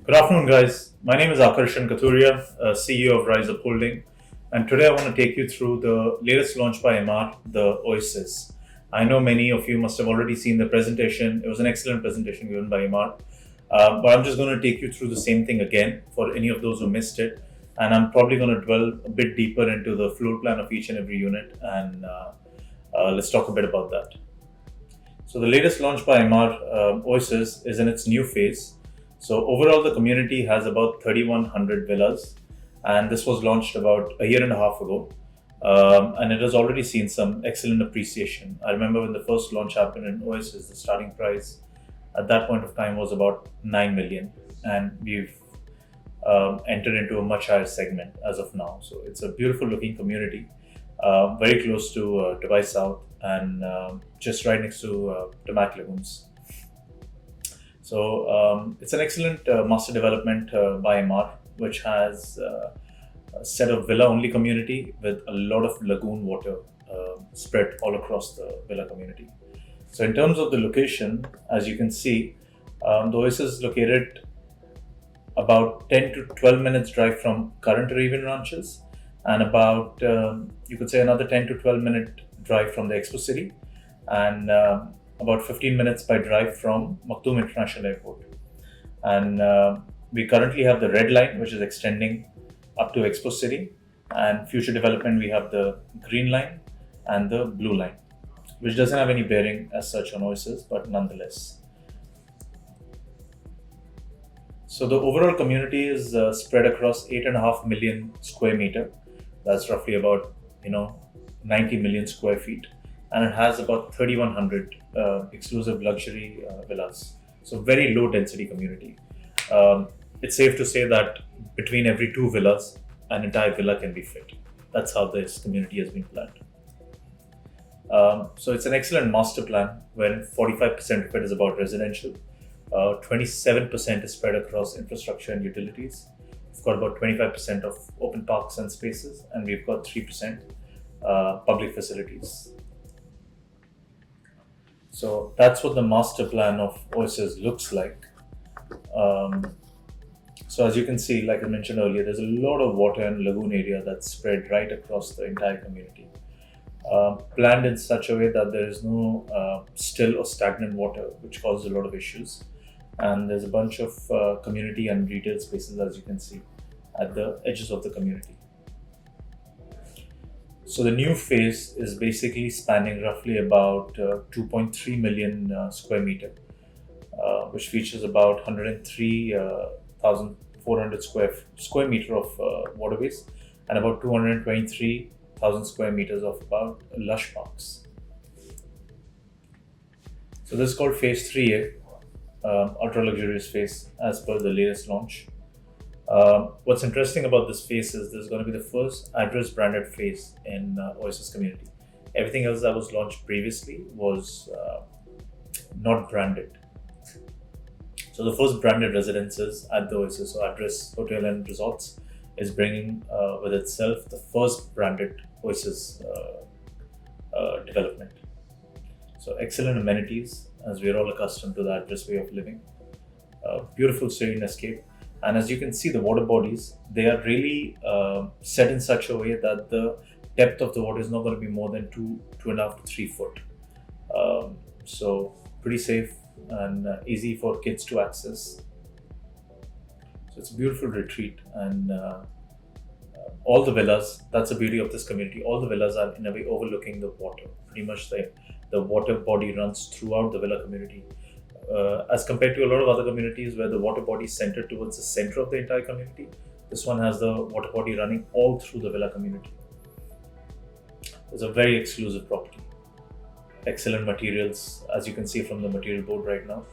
Good afternoon, guys. My name is Akarshan Kathuria, CEO of Rise Up Holding, and today I want to take you through the latest launch by Emaar, the Oasis. I know many of you must have already seen the presentation. It was an excellent presentation given by Emaar, but I'm just going to take you through the same thing again for any of those who missed it, and I'm probably going to dwell a bit deeper into the floor plan of each and every unit, and let's talk a bit about that. So the latest launch by Emaar, Oasis, is in its new phase. So overall, the community has about 3,100 villas, and this was launched about a year and a half ago, and it has already seen some excellent appreciation. I remember when the first launch happened in Oasis, the starting price at that point of time was about 9 million, and we've entered into a much higher segment as of now. So it's a beautiful looking community, very close to Dubai South, and just right next to Lagoons. So it's an excellent master development by Emaar, which has a set of villa-only community with a lot of lagoon water spread all across the villa community. So in terms of the location, as you can see, the Oasis is located about 10 to 12 minutes drive from current Arabian ranches, and about you could say another 10 to 12 minute drive from the Expo City, and about 15 minutes by drive from Maktoum International Airport. And we currently have the red line, which is extending up to Expo City, and future development we have the green line and the blue line, which doesn't have any bearing as such on Oasis, but nonetheless. So the overall community is spread across 8.5 million square meter. That's roughly about 90 million square feet, and it has about 3,100 exclusive luxury villas. So very low density community. It's safe to say that between every two villas, an entire villa can be fit. That's how this community has been planned. So it's an excellent master plan where 45% of it is about residential. 27% is spread across infrastructure and utilities. We've got about 25% of open parks and spaces, and we've got 3% public facilities. So that's what the master plan of Oasis looks like. So as you can see, like I mentioned earlier, there's a lot of water and lagoon area that's spread right across the entire community. Planned in such a way that there is no still or stagnant water, which causes a lot of issues. And there's a bunch of community and retail spaces, as you can see, at the edges of the community. So the new phase is basically spanning roughly about 2.3 million square meter, which features about 103,400 square meter of waterways, and about 223,000 square meters of about lush parks. So this is called Phase 3A, ultra luxurious phase as per the latest launch. What's interesting about this phase is this is going to be the first address branded phase in Oasis community. Everything else that was launched previously was not branded. So the first branded residences at the Oasis, so Address Hotel and Resorts, is bringing with itself the first branded Oasis development. So excellent amenities, as we're all accustomed to the Address way of living. Beautiful serene escape. And as you can see, the water bodies, they are really set in such a way that the depth of the water is not going to be more than 2.5 to 3 foot. So pretty safe and easy for kids to access. So it's a beautiful retreat, and all the villas, that's the beauty of this community, all the villas are in a way overlooking the water. Pretty much the water body runs throughout the villa community. As compared to a lot of other communities where the water body is centered towards the center of the entire community, this one has the water body running all through the villa community. It's a very exclusive property. Excellent materials, as you can see from the material board right now.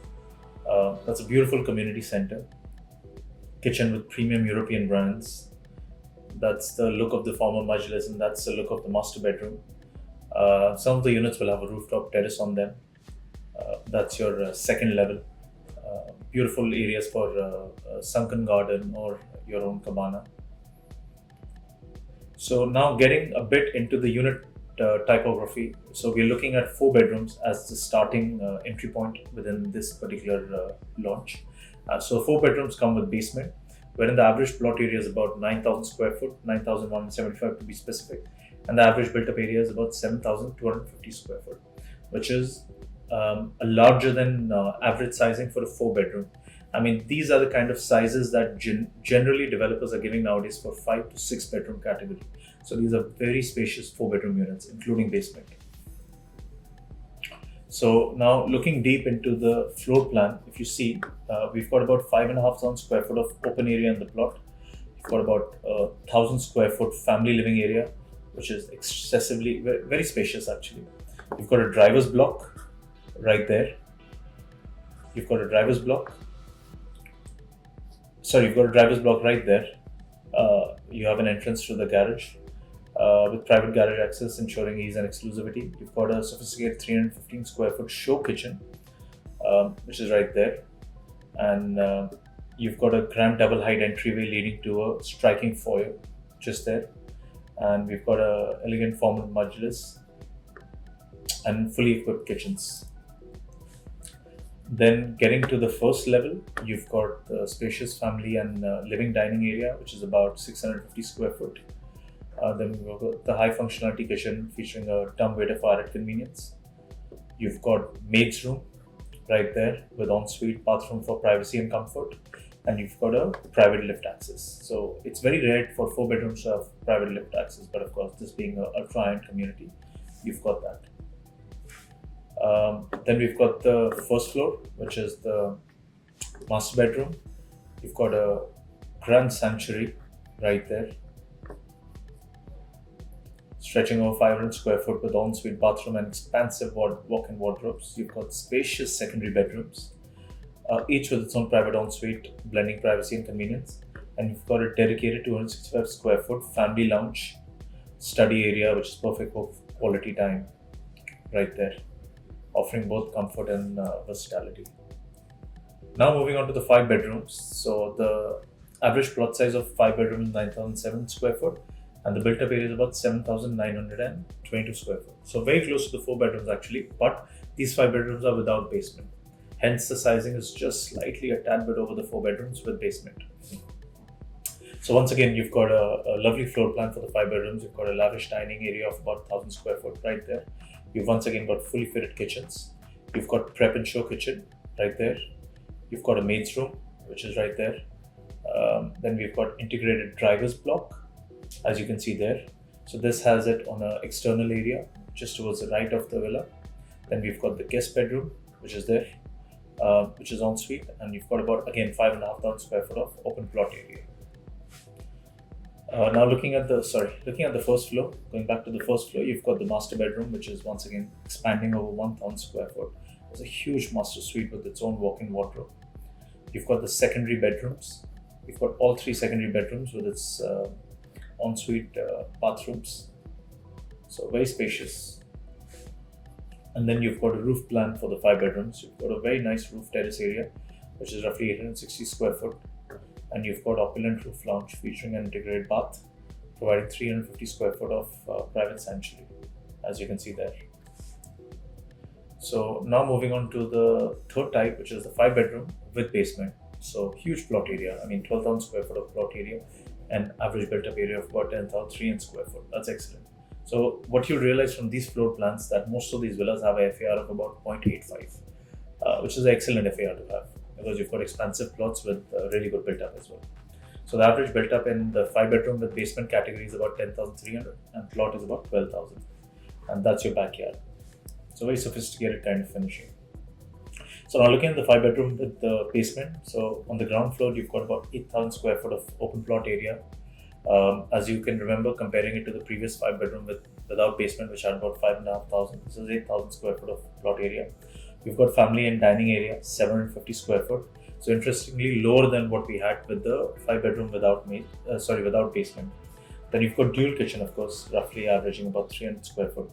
That's a beautiful community center. Kitchen with premium European brands. That's the look of the former Majlis, and that's the look of the master bedroom. Some of the units will have a rooftop terrace on them. That's your second level. Beautiful areas for sunken garden or your own cabana. So now getting a bit into the unit typography. So we're looking at 4 bedrooms as the starting entry point within this particular launch. So 4 bedrooms come with basement, wherein the average plot area is about 9,000 square foot, 9,175 to be specific, and the average built-up area is about 7,250 square foot, which is a larger than average sizing for a 4 bedroom. I mean, these are the kind of sizes that generally developers are giving nowadays for 5 to 6 bedroom category. So these are very spacious 4 bedroom units, including basement. So now looking deep into the floor plan, if you see, we've got about 5,500 square foot of open area in the plot. We've got about 1,000 square foot family living area, which is excessively very spacious actually. You've got a driver's block right there. You've got a driver's block. Sorry, you've got a driver's block right there. You have an entrance to the garage with private garage access, ensuring ease and exclusivity. You've got a sophisticated 315 square foot show kitchen, which is right there. And you've got a grand double height entryway leading to a striking foyer just there. And we've got a elegant formal modulus and fully equipped kitchens. Then getting to the first level, you've got the spacious family and living dining area, which is about 650 square foot. Then we've got the high functionality kitchen featuring a dumbwaiter for added convenience. You've got maid's room right there with ensuite bathroom for privacy and comfort. And you've got a private lift access. So it's very rare for 4 bedrooms to have private lift access, but of course, this being a ultra-high-end community, you've got that. Then we've got the first floor, which is the master bedroom. You've got a grand sanctuary right there, stretching over 500 square foot with ensuite bathroom and expansive walk-in wardrobes. You've got spacious secondary bedrooms, each with its own private ensuite, blending privacy and convenience. And you've got a dedicated 265 square foot family lounge, study area, which is perfect for quality time right there, offering both comfort and versatility. Now moving on to the 5 bedrooms. So the average plot size of 5 bedrooms is 9,007 square foot, and the built-up area is about 7,922 square foot. So very close to the 4 bedrooms actually, but these 5 bedrooms are without basement. Hence the sizing is just slightly a tad bit over the 4 bedrooms with basement. So once again, you've got a lovely floor plan for the 5 bedrooms. You've got a lavish dining area of about 1,000 square foot right there. You've once again got fully fitted kitchens. You've got prep and show kitchen right there. You've got a maid's room, which is right there. Then we've got integrated driver's block, as you can see there. So this has it on an external area, just towards the right of the villa. Then we've got the guest bedroom, which is there, which is ensuite. And you've got about, again, 5,500 square foot of open plot area. Now looking at the first floor, going back to the first floor, you've got the master bedroom, which is once again expanding over 1,000 square foot. It's a huge master suite with its own walk-in wardrobe. You've got the secondary bedrooms. You've got all 3 secondary bedrooms with its ensuite bathrooms. So very spacious. And then you've got a roof plan for the 5 bedrooms. You've got a very nice roof terrace area, which is roughly 860 square foot. And you've got opulent roof lounge featuring an integrated bath, providing 350 square foot of private sanctuary, as you can see there. So now moving on to the third type, which is the 5 bedroom with basement. So huge plot area. I mean, 12,000 square foot of plot area and average built-up area of about 10,300 square foot. That's excellent. So what you realize from these floor plans that most of these villas have a FAR of about 0.85, which is an excellent FAR to have, because you've got expansive plots with really good built-up as well. So the average built-up in the 5 bedroom with basement category is about 10,300 and plot is about 12,000. And that's your backyard. So very sophisticated kind of finishing. So now looking at the 5 bedroom with the basement. So on the ground floor, you've got about 8,000 square foot of open plot area. As you can remember, comparing it to the previous 5 bedroom without basement, which had about 5,500, this is 8,000 square foot of plot area. We've got family and dining area, 750 square foot. So interestingly, lower than what we had with the 5 bedroom without basement. Then you've got dual kitchen, of course, roughly averaging about 300 square foot.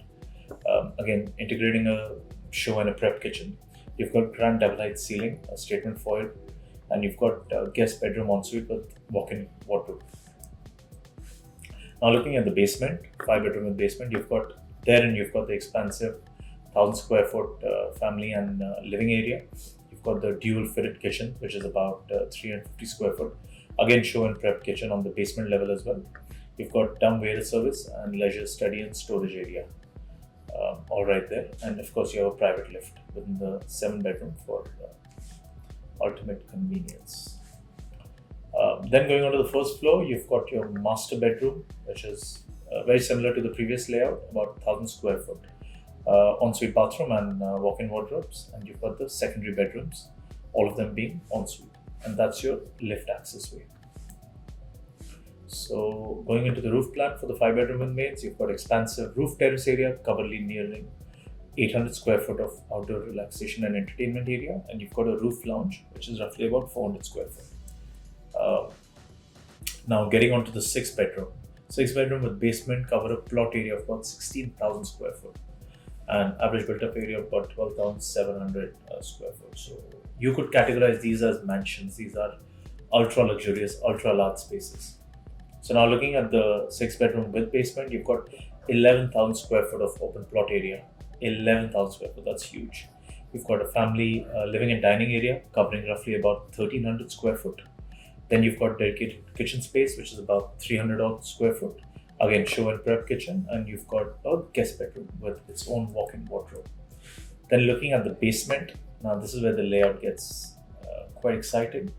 Again, integrating a show and a prep kitchen. You've got grand double height ceiling, a statement foyer, and you've got guest bedroom ensuite with walk-in wardrobe. Now looking at the basement, 5 bedroom with basement, you've got the expansive 1,000 square foot family and living area. You've you've got the dual fitted kitchen, which is about 350 square foot. Again, show and prep kitchen on the basement level as well. You've got dumb waiter service and leisure study and storage area, all right there. And of course, you have a private lift within the 7 bedroom for ultimate convenience. Then going on to the first floor, you've got your master bedroom, which is very similar to the previous layout, about 1000 square foot. Ensuite bathroom and walk-in wardrobes, and you've got the secondary bedrooms, all of them being ensuite, and that's your lift access way. So going into the roof plan for the 5 bedroom with mains, you've got expansive roof terrace area, coverly nearing 800 square foot of outdoor relaxation and entertainment area, and you've got a roof lounge, which is roughly about 400 square foot. Now getting onto the 6 bedroom. 6 bedroom with basement, cover a plot area of about 16,000 square foot and average built up area of about 12,700 square foot. So you could categorize these as mansions. These are ultra luxurious, ultra large spaces. So now looking at the 6 bedroom with basement, you've got 11,000 square foot of open plot area. 11,000 square foot, that's huge. You've got a family living and dining area covering roughly about 1,300 square foot. Then you've got dedicated kitchen space, which is about 300 odd square foot. Again, show and prep kitchen, and you've got a guest bedroom with its own walk-in wardrobe. Then looking at the basement, now this is where the layout gets quite exciting.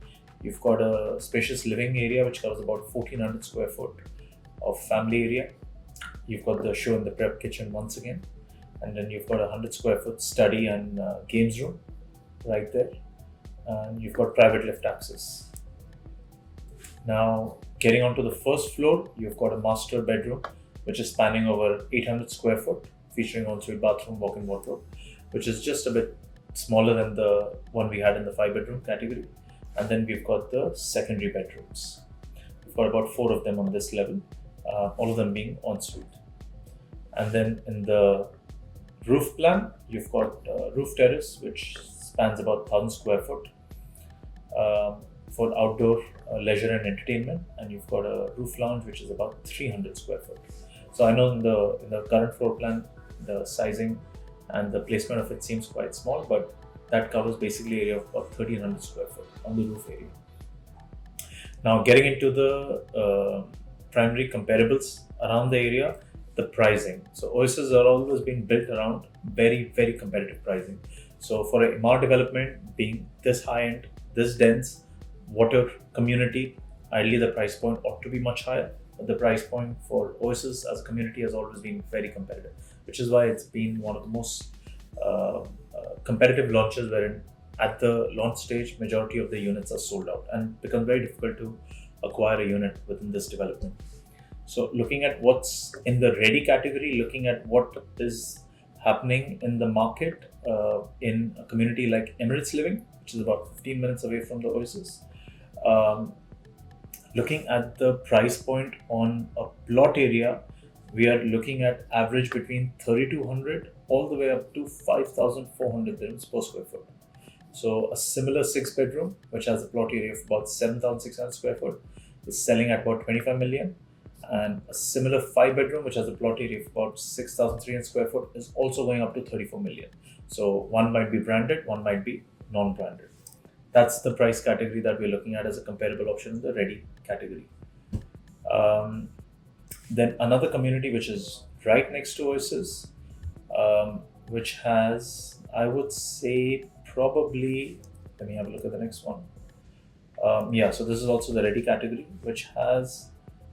You've got a spacious living area which covers about 1,400 square foot of family area. You've got the show and the prep kitchen once again, and then you've got a 100 square foot study and games room right there, and you've got private lift access. Now, getting onto the first floor, you've got a master bedroom, which is spanning over 800 square foot, featuring ensuite bathroom, walk-in wardrobe, which is just a bit smaller than the one we had in the 5 bedroom category. And then we've got the secondary bedrooms. We've got about 4 of them on this level, all of them being ensuite. And then in the roof plan, you've got roof terrace, which spans about 1,000 square foot. For outdoor leisure and entertainment, and you've got a roof lounge which is about 300 square foot. So I know in the current floor plan, the sizing and the placement of it seems quite small, but that covers basically area of about 1,300 square foot on the roof area. Now getting into the primary comparables around the area, the pricing. So Oasis are always been built around very, very competitive pricing. So for a Emaar development being this high end, this dense, water community, ideally the price point ought to be much higher, but the price point for Oasis as a community has always been very competitive, which is why it's been one of the most competitive launches wherein at the launch stage majority of the units are sold out and become very difficult to acquire a unit within this development. So looking at what's in the ready category, looking at what is happening in the market in a community like Emirates Living, which is about 15 minutes away from the Oasis. Looking at the price point on a plot area, we are looking at average between 3,200 all the way up to 5,400 dirhams per square foot. So a similar 6 bedroom, which has a plot area of about 7,600 square foot, is selling at about 25 million. And a similar 5 bedroom, which has a plot area of about 6,300 square foot, is also going up to 34 million. So one might be branded, one might be non-branded. That's the price category that we're looking at as a comparable option in the ready category. Then another community which is right next to Oasis, which has, I would say, probably, let me have a look at the next one. So this is also the ready category, which has,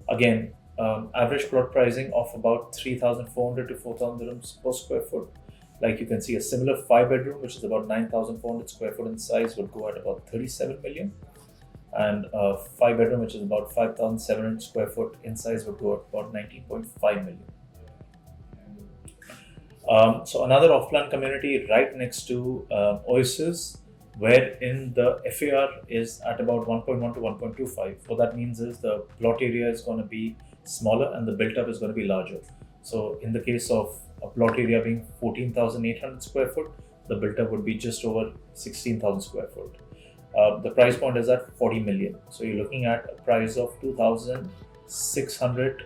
again, average plot pricing of about 3,400 to 4,000 dirhams per square foot. Like you can see, a similar 5 bedroom, which is about 9,400 square foot in size, would go at about 37 million. And a 5 bedroom, which is about 5,700 square foot in size, would go at about 19.5 million. So another off-plan community right next to Oasis, wherein the FAR is at about 1.1 to 1.25. What that means is the plot area is going to be smaller and the built-up is going to be larger. So in the case of a plot area being 14,800 square foot, the built-up would be just over 16,000 square foot. The price point is at 40 million. So you're looking at a price of 2,600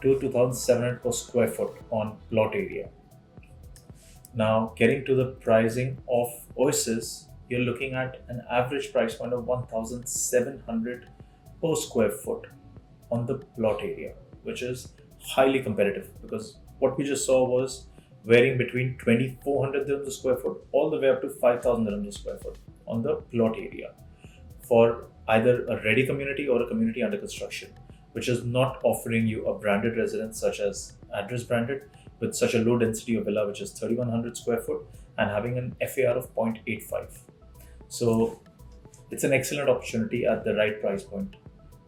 to 2,700 per square foot on plot area. Now getting to the pricing of Oasis, you're looking at an average price point of 1,700 per square foot on the plot area, which is highly competitive, because what we just saw was varying between 2,400 dirhams a square foot all the way up to 5,000 dirhams a square foot on the plot area for either a ready community or a community under construction, which is not offering you a branded residence such as Address Branded with such a low density of villa, which is 3,100 square foot and having an FAR of 0.85. So it's an excellent opportunity at the right price point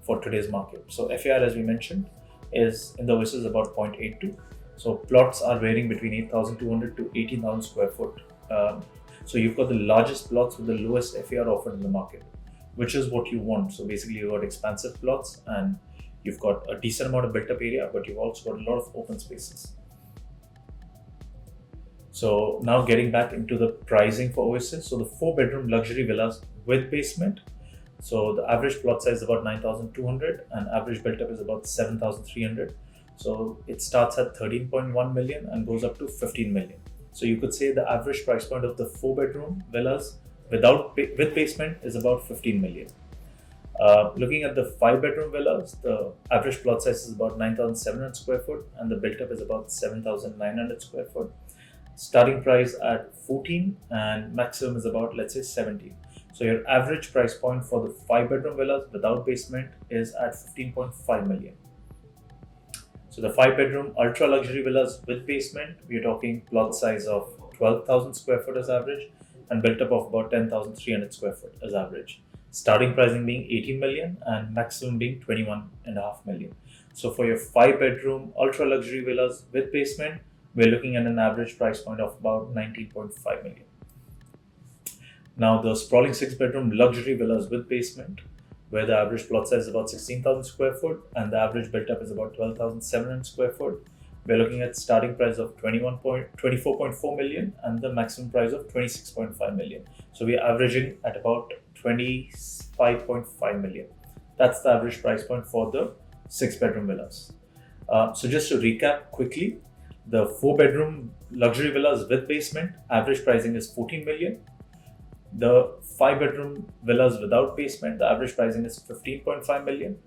for today's market. So FAR, as we mentioned, is in the Oasis about 0.82. So plots are varying between 8,200 to 18,000 square foot. So you've got the largest plots with the lowest FAR offered in the market, which is what you want. So basically you've got expansive plots and you've got a decent amount of built up area, but you've also got a lot of open spaces. So now getting back into the pricing for Oasis. So the 4-bedroom luxury villas with basement. So the average plot size is about 9,200 and average built up is about 7,300. So it starts at 13.1 million and goes up to 15 million. So you could say the average price point of the 4-bedroom villas with basement is about 15 million. Looking at the 5-bedroom villas, the average plot size is about 9,700 square foot and the built up is about 7,900 square foot. Starting price at 14 and maximum is about, let's say, 17. So your average price point for the 5-bedroom villas without basement is at 15.5 million. So the 5-bedroom ultra luxury villas with basement, we are talking plot size of 12,000 square foot as average and built up of about 10,300 square foot as average. Starting pricing being 18 million and maximum being 21.5 million. So for your 5-bedroom ultra luxury villas with basement, we're looking at an average price point of about 19.5 million. Now the sprawling 6-bedroom luxury villas with basement, where the average plot size is about 16,000 square foot and the average built up is about 12,700 square foot, we're looking at starting price of 24.4 million and the maximum price of 26.5 million. So we're averaging at about 25.5 million. That's the average price point for the 6-bedroom villas. So just to recap quickly, the 4-bedroom luxury villas with basement, average pricing is 14 million. The 5-bedroom villas without basement, the average pricing is 15.5 million.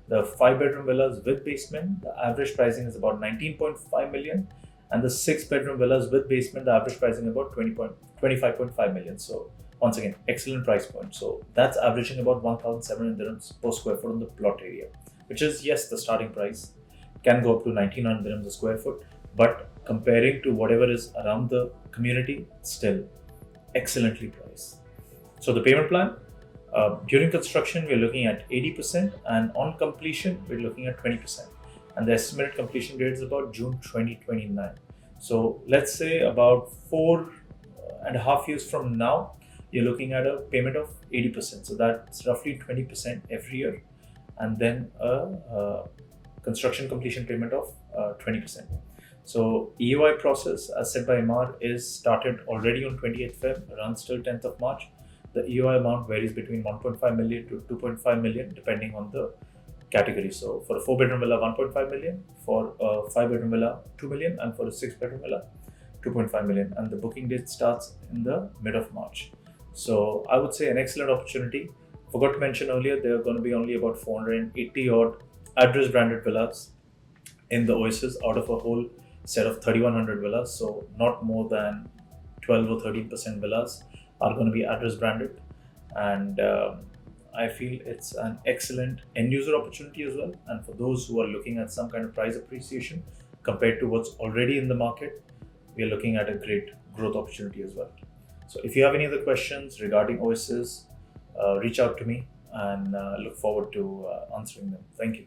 The 5-bedroom villas with basement, the average pricing is about 19.5 million. And the 6-bedroom villas with basement, the average pricing is about 25.5 million. So once again, excellent price point. So that's averaging about 1,700 dirhams per square foot on the plot area, which is, yes, the starting price can go up to 1,900 dirhams a square foot. But comparing to whatever is around the community, still excellently priced. So the payment plan, during construction, we're looking at 80% and on completion, we're looking at 20%. And the estimated completion date is about June 2029. So let's say about 4.5 years from now, you're looking at a payment of 80%. So that's roughly 20% every year. And then a construction completion payment of 20%. So EOI process, as said by Emaar, is started already on 28th Feb, runs till 10th of March. The EOI amount varies between 1.5 million to 2.5 million depending on the category. So for a 4-bedroom villa, 1.5 million, for a 5-bedroom villa, 2 million, and for a 6-bedroom villa, 2.5 million. And the booking date starts in the mid of March. So I would say an excellent opportunity. Forgot to mention earlier, there are going to be only about 480 odd address branded villas in the Oasis out of a whole set of 3,100 villas. So not more than 12 or 13% villas are going to be address branded. And I feel it's an excellent end user opportunity as well. And for those who are looking at some kind of price appreciation compared to what's already in the market, we are looking at a great growth opportunity as well. So if you have any other questions regarding Oasis, reach out to me and look forward to answering them. Thank you.